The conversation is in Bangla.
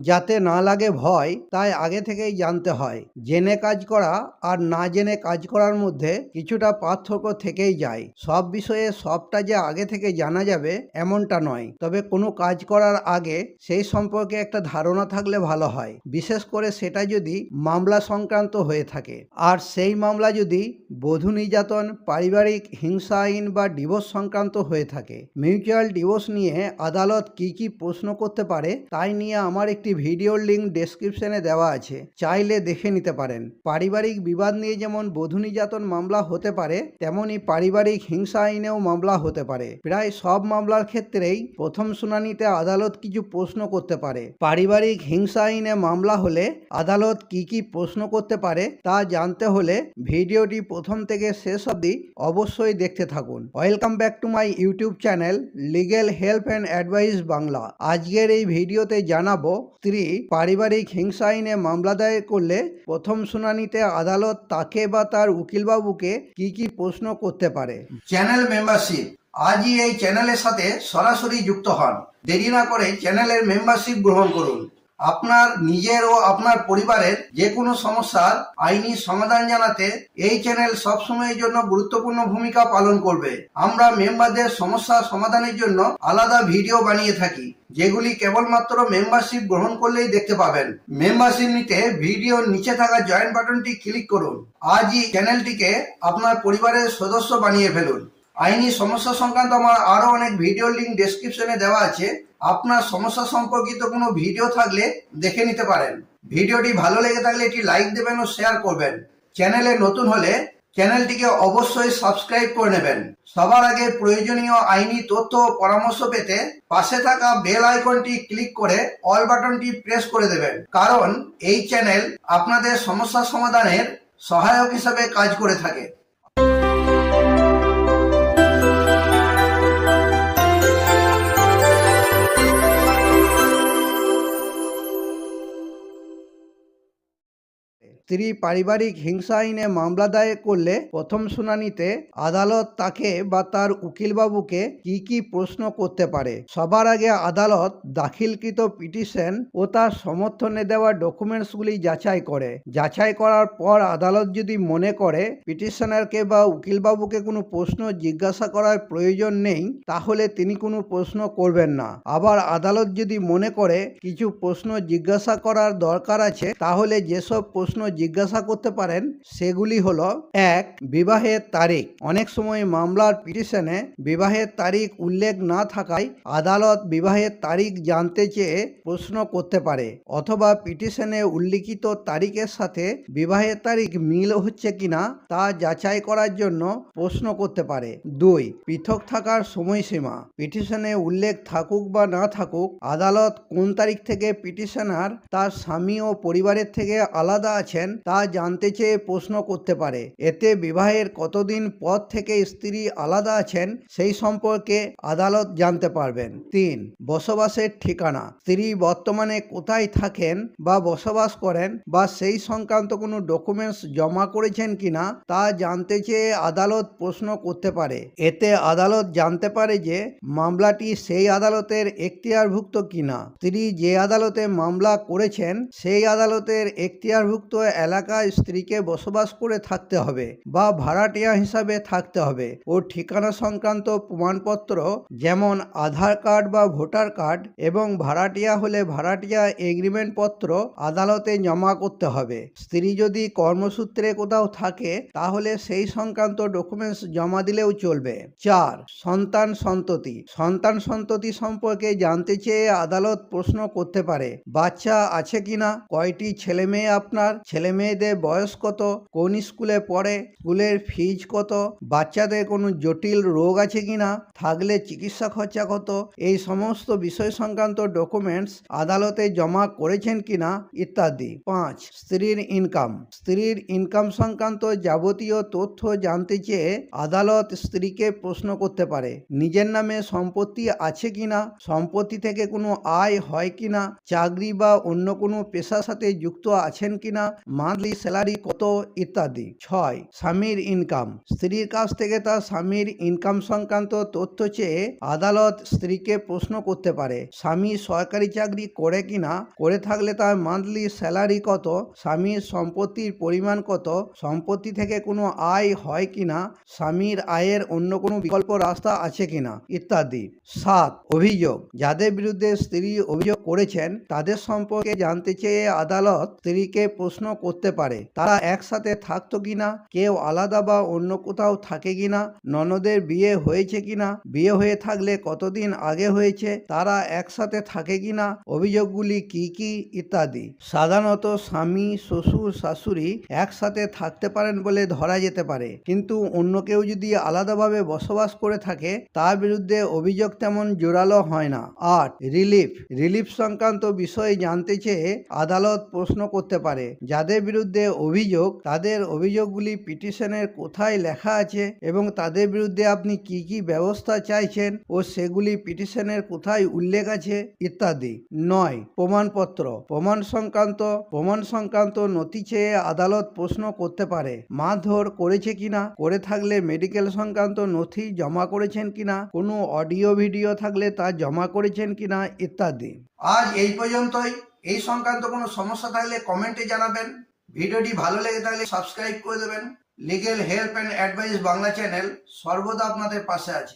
যাতে না লাগে ভয়, তাই আগে থেকেই জানতে হয়। জেনে কাজ করা আর না জেনে কাজ করার মধ্যে কিছুটা পার্থক্য থেকেই যায়। সব বিষয়ে সবটা যে আগে থেকে জানা যাবে এমনটা নয়, তবে কোনো কাজ করার আগে সেই সম্পর্কে একটা ধারণা থাকলে ভালো হয়, বিশেষ করে সেটা যদি মামলা সংক্রান্ত হয়ে থাকে। আর সেই মামলা যদি বধূ নির্যাতন, পারিবারিক হিংসা আইন বা ডিভোর্স সংক্রান্ত হয়ে থাকে। মিউচুয়াল ডিভোর্স নিয়ে আদালত কি কি প্রশ্ন করতে পারে তাই নিয়ে আমার একটি ভিডিওর লিঙ্ক ডেসক্রিপশনে দেওয়া আছে, চাইলে দেখে নিতে পারেন। পারিবারিক বিবাদ নিয়ে যেমন বধূ নির্যাতন মামলা হতে পারে, তেমনি পারিবারিক হিংসা আইনেও মামলা হতে পারে। প্রায় সব মামলার ক্ষেত্রেই প্রথম শুনানিতে আদালত কিছু প্রশ্ন করতে পারে। পারিবারিক হিংসা আইনে মামলা হলে আদালত কি কি প্রশ্ন করতে পারে তা জানতে হলে ভিডিওটি প্রথম থেকে শেষ অবধি অবশ্যই দেখতে থাকুন। Welcome back to my YouTube channel legal help and advice Bangla. আজকের এই ভিডিওতে জানাবো, স্ত্রী পারিবারিক হিংসা আইনে মামলা দায়ের করলে প্রথম শুনানিতে আদালত তাকে বা তার উকিলবাবুকে কি কি প্রশ্ন করতে পারে। চ্যানেল মেম্বারশিপ, আজই এই চ্যানেলের সাথে সরাসরি যুক্ত হন। দেরি না করে চ্যানেলের মেম্বারশিপ গ্রহণ করুন। আপনার নিজের ও আপনার পরিবারের যে কোনো সমস্যার আইনি সমাধান জানাতে এই চ্যানেল সবসময়ের জন্য গুরুত্বপূর্ণ ভূমিকা পালন করবে। আমরা মেম্বারদের সমস্যা সমাধানের জন্য আলাদা ভিডিও বানিয়ে থাকি, যেগুলি কেবলমাত্র মেম্বারশিপ গ্রহণ করলেই দেখতে পাবেন। মেম্বারশিপ নিতে ভিডিওর নিচে থাকা জয়েন বাটনটি ক্লিক করুন। আজই চ্যানেলটিকে আপনার পরিবারের সদস্য বানিয়ে ফেলুন। আইনি সমস্যা সংক্রান্ত আমার আরো অনেক ভিডিও লিঙ্ক ডেসক্রিপশনে দেওয়া আছে। আপনার সমস্যা সম্পর্কিত কোনো ভিডিও থাকলে দেখে নিতে পারেন। ভিডিওটি ভালো লেগে থাকলে একটি লাইক দেবেন ও শেয়ার করবেন। চ্যানেলে নতুন হলে চ্যানেলটিকে অবশ্যই সাবস্ক্রাইব করে নেবেন। সবার আগে প্রয়োজনীয় আইনি তথ্য ও পরামর্শ পেতে পাশে থাকা বেল আইকনটি ক্লিক করে অল বাটনটি প্রেস করে দেবেন, কারণ এই চ্যানেল আপনাদের সমস্যা সমাধানের সহায়ক হিসেবে কাজ করে থাকে। স্ত্রী পারিবারিক হিংসা আইনে মামলা দায়ের করলে প্রথম শুনানিতে আদালত তাকে বা তার উকিলবাবুকে কি কি প্রশ্ন করতে পারে। সবার আগে আদালত দাখিলকৃত পিটিশন ও তার সমর্থনে দেওয়া ডকুমেন্টসগুলি যাচাই করে। যাচাই করার পর আদালত যদি মনে করে পিটিশনারকে বা উকিলবাবুকে কোনো প্রশ্ন জিজ্ঞাসা করার প্রয়োজন নেই, তাহলে তিনি কোনো প্রশ্ন করবেন না। আবার আদালত যদি মনে করে কিছু প্রশ্ন জিজ্ঞাসা করার দরকার আছে, তাহলে যেসব প্রশ্ন জিজ্ঞাসা করতে পারেন সেগুলি হলো: 1. বিবাহের তারিখ। অনেক সময় মামলার পিটিশনে বিবাহের তারিখ উল্লেখ না থাকায় আদালত বিবাহের তারিখ জানতে চেয়ে প্রশ্ন করতে পারে, অথবা পিটিশনে উল্লিখিত তারিখের সাথে বিবাহের তারিখ মিল হচ্ছে কিনা তা যাচাই করার জন্য প্রশ্ন করতে পারে। 2. পৃথক থাকার সময়সীমা। পিটিশনে উল্লেখ থাকুক বা না থাকুক, আদালত কোন তারিখ থেকে পিটিশনার তার স্বামী ও পরিবারের থেকে আলাদা আছেন তা জানতে চেয়ে প্রশ্ন করতে পারে। এতে বিবাহের কতদিন পর থেকে স্ত্রী আলাদা আছেন সেই সম্পর্কে আদালত জানতে পারবেন। 3. বসবাসের ঠিকানা। স্ত্রী বর্তমানে কোথায় থাকেন বা বসবাস করেন বা সেই সংক্রান্ত কোনো ডকুমেন্টস জমা করেছেন কিনা তা জানতে চেয়ে আদালত প্রশ্ন করতে পারে। এতে আদালত জানতে পারে যে মামলাটি সেই আদালতের এখতিয়ারভুক্ত কিনা। স্ত্রী যে আদালতে মামলা করেছেন সেই আদালতের এখতিয়ারভুক্ত এলাকায় স্ত্রীকে বসবাস করে থাকতে হবে বা ভাড়াটিয়া হিসাবে থাকতে হবে ও ঠিকানা সংক্রান্ত প্রমাণপত্র যেমন আধার কার্ড বা ভোটার কার্ড এবং ভাড়াটিয়া হলে ভাড়াটিয়া এগ্রিমেন্ট পত্র আদালতে জমা করতে হবে। স্ত্রী যদি কর্মসূত্রে কোথাও থাকে তাহলে সেই সংক্রান্ত ডকুমেন্টস জমা দিলেও চলবে। 4. সন্তান সন্ততি। সন্তান সন্ততি সম্পর্কে জানতে চেয়ে আদালত প্রশ্ন করতে পারে: বাচ্চা আছে কিনা, কয়টি ছেলে মেয়ে আপনার, ছেলে মেয়েদের বয়স কত, কোন স্কুলে পড়ে, স্কুলের ফিজ কত, বাচ্চাদের কোনো জটিল রোগ আছে কিনা, থাকলে চিকিৎসা খরচা কত, এই সমস্ত বিষয় সংক্রান্ত ডকুমেন্টস আদালতে জমা করেছেন কিনা ইত্যাদি। 5. স্ত্রীর ইনকাম। স্ত্রীর ইনকাম সংক্রান্ত যাবতীয় তথ্য জানতে চেয়ে আদালত স্ত্রীকে প্রশ্ন করতে পারে: নিজের নামে সম্পত্তি আছে কিনা, সম্পত্তি থেকে কোনো আয় হয় কিনা, চাকরি বা অন্য কোনো পেশার সাথে যুক্ত আছেন কিনা, মান্থলি স্যালারি কত ইত্যাদি। 6 স্বামীর ইনকাম, স্ত্রীর কাছ থেকে তার স্বামীর ইনকাম সংক্রান্ত তথ্য চেয়ে আদালত স্ত্রীকে প্রশ্ন করতে পারে। স্বামী সরকারি চাকরি করে কিনা, করে থাকলে তার মান্থলি স্যালারি কত, স্বামীর সম্পত্তির পরিমাণ কত, সম্পত্তি থেকে কোনো আয় হয় কিনা, স্বামীর আয়ের অন্য কোনো বিকল্প রাস্তা আছে কিনা ইত্যাদি। 7 অভিযোগ, যাদের বিরুদ্ধে স্ত্রী অভিযোগ করেছেন তাদের সম্পর্কে জানতে চেয়ে আদালত স্ত্রীকে প্রশ্ন করতে পারে। তারা একসাথে থাকতো কিনা, কেউ আলাদা বা অন্য কোথাও থাকে কিনা, ননদের বিয়ে হয়েছে কিনা, বিয়ে হয়ে থাকলে কতদিন আগে হয়েছে, তারা একসাথে থাকে কিনা, অভিযোগগুলি কি কি ইত্যাদি। সাধারণত স্বামী, শ্বশুর, শাশুড়ি একসাথে থাকতে পারেন বলে ধরা যেতে পারে, কিন্তু অন্য কেউ যদি আলাদাভাবে বসবাস করে থাকে তার বিরুদ্ধে অভিযোগ তেমন জোরালো হয় না। 8 রিলিফ সংক্রান্ত বিষয়ে জানতে চেয়ে আদালত প্রশ্ন করতে পারে। যাদের বিরুদ্ধে অভিযোগ তাদের অভিযোগগুলি পিটিশনের কোথায় লেখা আছে এবং তাদের বিরুদ্ধে আপনি কি কি ব্যবস্থা চাইছেন ও সেগুলি পিটিশনের কোথায় উল্লেখ আছে ইত্যাদি। 9 প্রমাণপত্র, প্রমাণ সংক্রান্ত নথি চেয়ে আদালত প্রশ্ন করতে পারে। মারধর করেছে কিনা, করে থাকলে মেডিকেল সংক্রান্ত নথি জমা করেছেন কিনা, কোনো অডিও ভিডিও থাকলে তা জমা করেছেন কিনা ইত্যাদি। আজ এই পর্যন্তই। এই সংক্রান্ত কোনো সমস্যা থাকলে কমেন্টে জানাবেন। ভিডিওটি ভালো লেগে থাকলে সাবস্ক্রাইব করে দেবেন। Legal help and advice Bangla channel সর্বদা আপনাদের পাশে আছে।